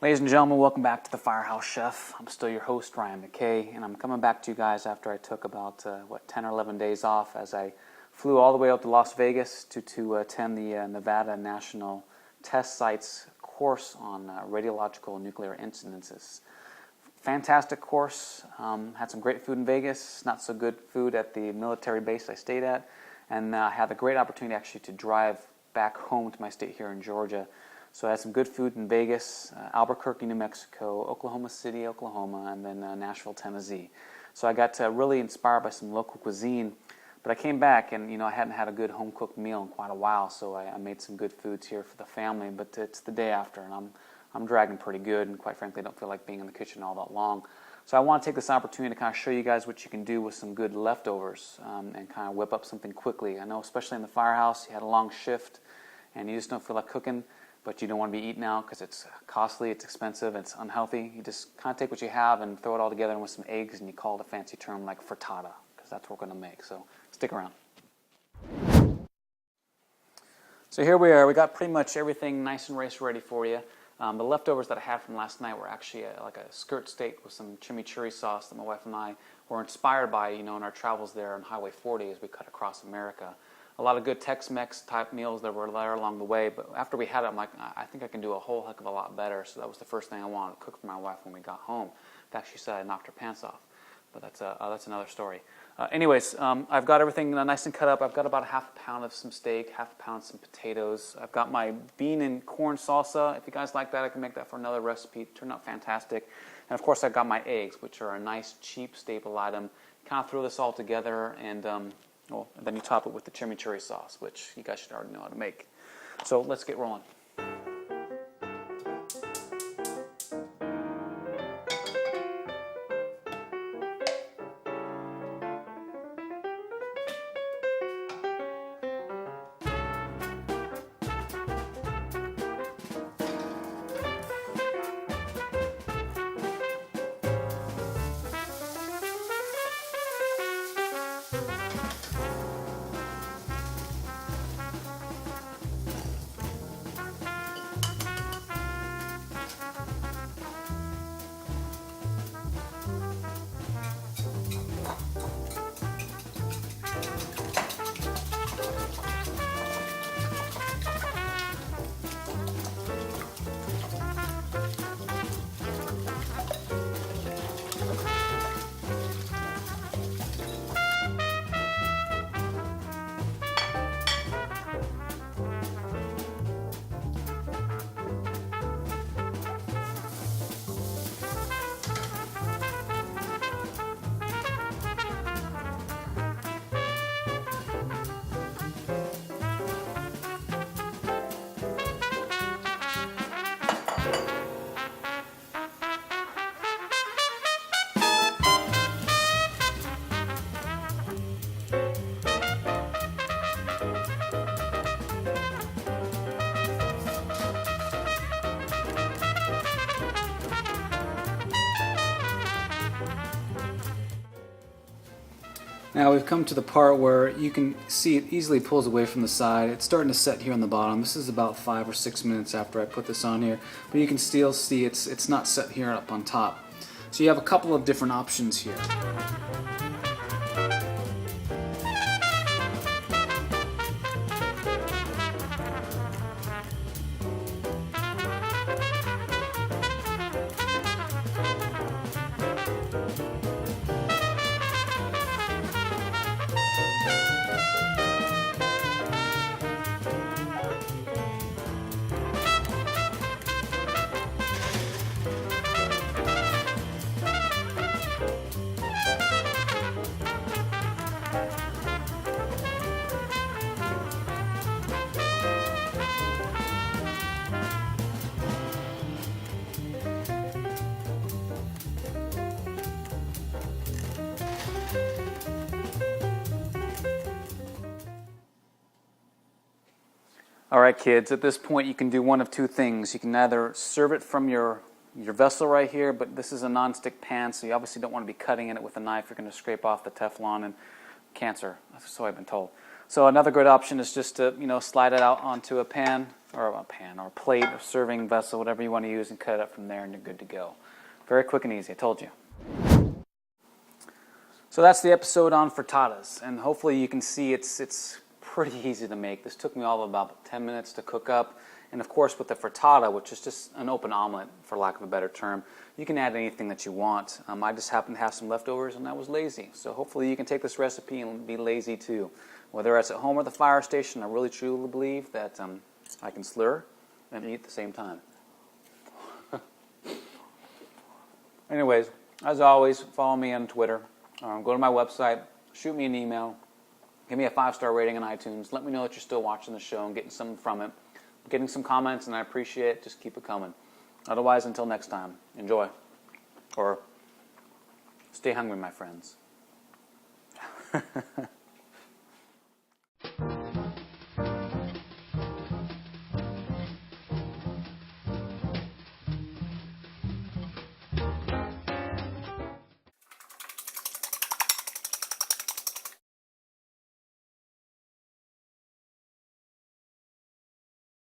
Ladies and gentlemen, welcome back to the Firehouse Chef. I'm still your host, Ryan McKay, and I'm coming back to you guys after I took about 10 or 11 days off as I flew all the way up to Las Vegas to attend the Nevada National Test Sites course on radiological nuclear incidences. Fantastic course. Had some great food in Vegas, not so good food at the military base I stayed at, and had the great opportunity actually to drive back home to my state here in Georgia. So I had some good food in Vegas, Albuquerque, New Mexico, Oklahoma City, Oklahoma, and then Nashville, Tennessee. So I got really inspired by some local cuisine. But I came back and, I hadn't had a good home-cooked meal in quite a while, so I made some good foods here for the family. But it's the day after, and I'm dragging pretty good, and quite frankly, I don't feel like being in the kitchen all that long. So I want to take this opportunity to kind of show you guys what you can do with some good leftovers and kind of whip up something quickly. I know especially in the firehouse, you had a long shift, and you just don't feel like cooking. But you don't want to be eating out because it's costly, it's expensive, it's unhealthy. You just kind of take what you have and throw it all together with some eggs, and you call it a fancy term like frittata, because that's what we're going to make. So stick around. So here we are. We got pretty much everything nice and race ready for you. The leftovers that I had from last night were actually like a skirt steak with some chimichurri sauce that my wife and I were inspired by, in our travels there on Highway 40 as we cut across America. A lot of good Tex-Mex type meals that were there along the way, but after we had it, I'm like, I think I can do a whole heck of a lot better. So that was the first thing I wanted to cook for my wife when we got home. In fact, she said I knocked her pants off, but that's another story. Anyways, I've got everything nice and cut up. I've got about a half a pound of some steak, half a pound of some potatoes. I've got my bean and corn salsa. If you guys like that, I can make that for another recipe. It turned out fantastic. And of course, I've got my eggs, which are a nice, cheap staple item. Kind of throw this all together and then you top it with the chimichurri sauce, which you guys should already know how to make. So let's get rolling. Now we've come to the part where you can see it easily pulls away from the side. It's starting to set here on the bottom. This is about 5 or 6 minutes after I put this on here, but you can still see it's not set here up on top. So you have a couple of different options here. All right, kids, at this point you can do one of two things. You can either serve it from your vessel right here, but this is a non-stick pan, so you obviously don't want to be cutting in it with a knife. You're going to scrape off the Teflon and cancer. So I've been told. So another good option is just to slide it out onto a pan, or a pan, or a plate, or serving vessel, whatever you want to use, and cut it up from there, and you're good to go. Very quick and easy, I told you. So that's the episode on frittatas, and hopefully you can see it's pretty easy to make. This took me all of about 10 minutes to cook up, and of course with the frittata, which is just an open omelet, for lack of a better term, you can add anything that you want. I just happened to have some leftovers, and I was lazy. So hopefully you can take this recipe and be lazy too. Whether it's at home or the fire station, I really truly believe that I can slur and eat at the same time. Anyways, as always, follow me on Twitter. Go to my website, shoot me an email, give me a 5-star rating on iTunes. Let me know that you're still watching the show and getting something from it. I'm getting some comments, and I appreciate it. Just keep it coming. Otherwise, until next time, enjoy. Or stay hungry, my friends.